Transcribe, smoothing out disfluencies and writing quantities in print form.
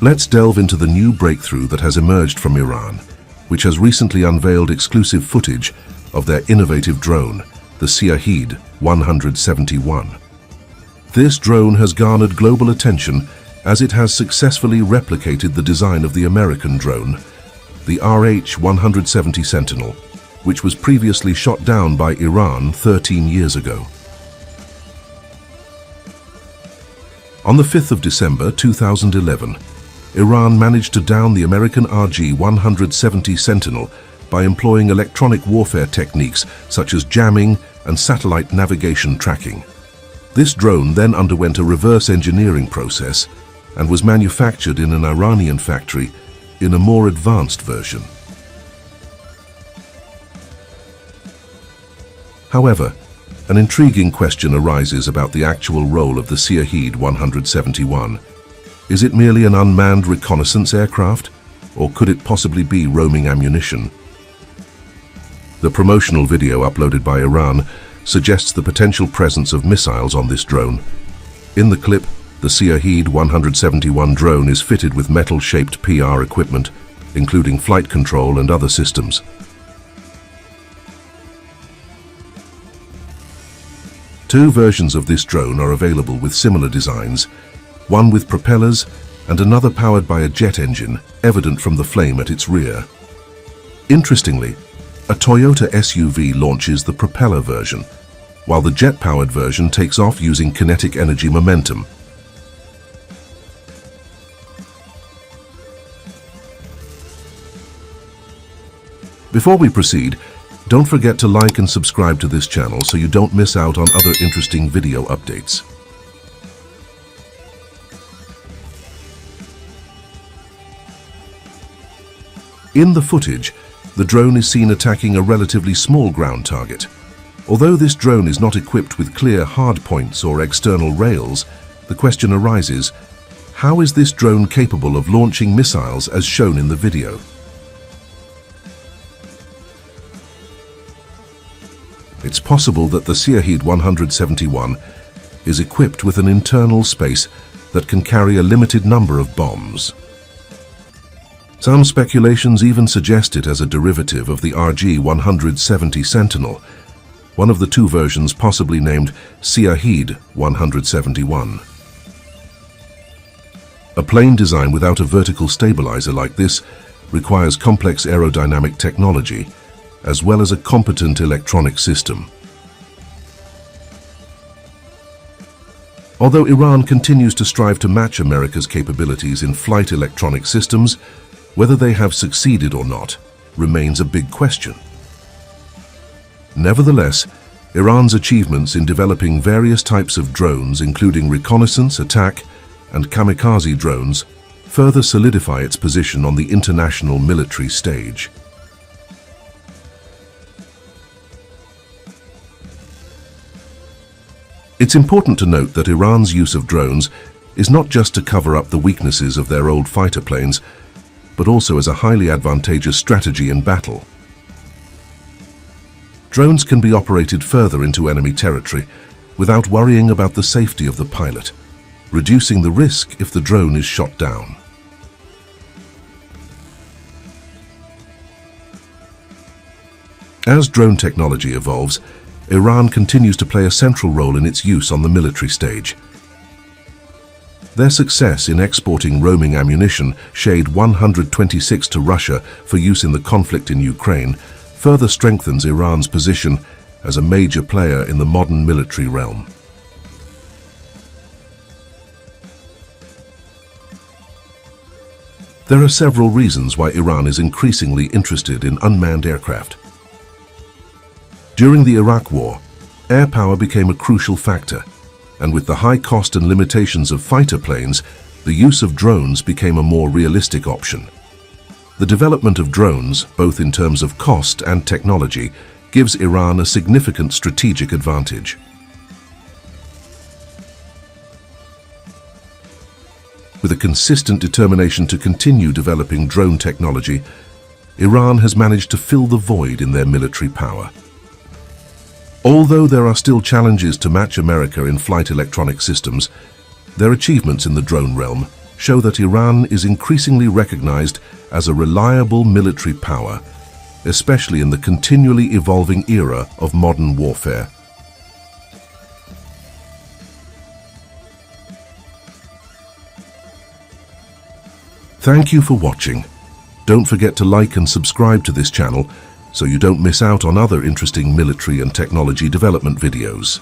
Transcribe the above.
Let's delve into the new breakthrough that has emerged from Iran, which has recently unveiled exclusive footage of their innovative drone, the Shahed 171. This drone has garnered global attention as it has successfully replicated the design of the American drone, the RH-170 Sentinel, which was previously shot down by Iran 13 years ago. On the 5th of December 2011, Iran managed to down the American RG-170 Sentinel by employing electronic warfare techniques such as jamming and satellite navigation tracking. This drone then underwent a reverse engineering process and was manufactured in an Iranian factory in a more advanced version. However, an intriguing question arises about the actual role of the Shahed 171. Is it merely an unmanned reconnaissance aircraft, or could it possibly be roaming ammunition? The promotional video uploaded by Iran suggests the potential presence of missiles on this drone. In the clip, the Shahed 171 drone is fitted with metal-shaped PR equipment, including flight control and other systems. Two versions of this drone are available with similar designs, one with propellers and another powered by a jet engine, evident from the flame at its rear. Interestingly, a Toyota SUV launches the propeller version, while the jet-powered version takes off using kinetic energy momentum. Before we proceed, don't forget to like and subscribe to this channel so you don't miss out on other interesting video updates. In the footage, the drone is seen attacking a relatively small ground target. Although this drone is not equipped with clear hardpoints or external rails, the question arises, how is this drone capable of launching missiles as shown in the video? It's possible that the Shahed 171 is equipped with an internal space that can carry a limited number of bombs. Some speculations even suggest it as a derivative of the RG-170 Sentinel, one of the two versions possibly named Shahed 171. A plane design without a vertical stabilizer like this requires complex aerodynamic technology, as well as a competent electronic system. Although Iran continues to strive to match America's capabilities in flight electronic systems, whether they have succeeded or not remains a big question. Nevertheless, Iran's achievements in developing various types of drones, including reconnaissance, attack, and kamikaze drones, further solidify its position on the international military stage. It's important to note that Iran's use of drones is not just to cover up the weaknesses of their old fighter planes, but also as a highly advantageous strategy in battle. Drones can be operated further into enemy territory without worrying about the safety of the pilot, reducing the risk if the drone is shot down. As drone technology evolves, Iran continues to play a central role in its use on the military stage. Their success in exporting roaming ammunition, Shahed 126 to Russia for use in the conflict in Ukraine, further strengthens Iran's position as a major player in the modern military realm. There are several reasons why Iran is increasingly interested in unmanned aircraft. During the Iraq War, air power became a crucial factor, and with the high cost and limitations of fighter planes, the use of drones became a more realistic option. The development of drones, both in terms of cost and technology, gives Iran a significant strategic advantage. With a consistent determination to continue developing drone technology, Iran has managed to fill the void in their military power. Although there are still challenges to match America in flight electronic systems, their achievements in the drone realm show that Iran is increasingly recognized as a reliable military power, especially in the continually evolving era of modern warfare. Thank you for watching. Don't forget to like and subscribe to this channel so you don't miss out on other interesting military and technology development videos.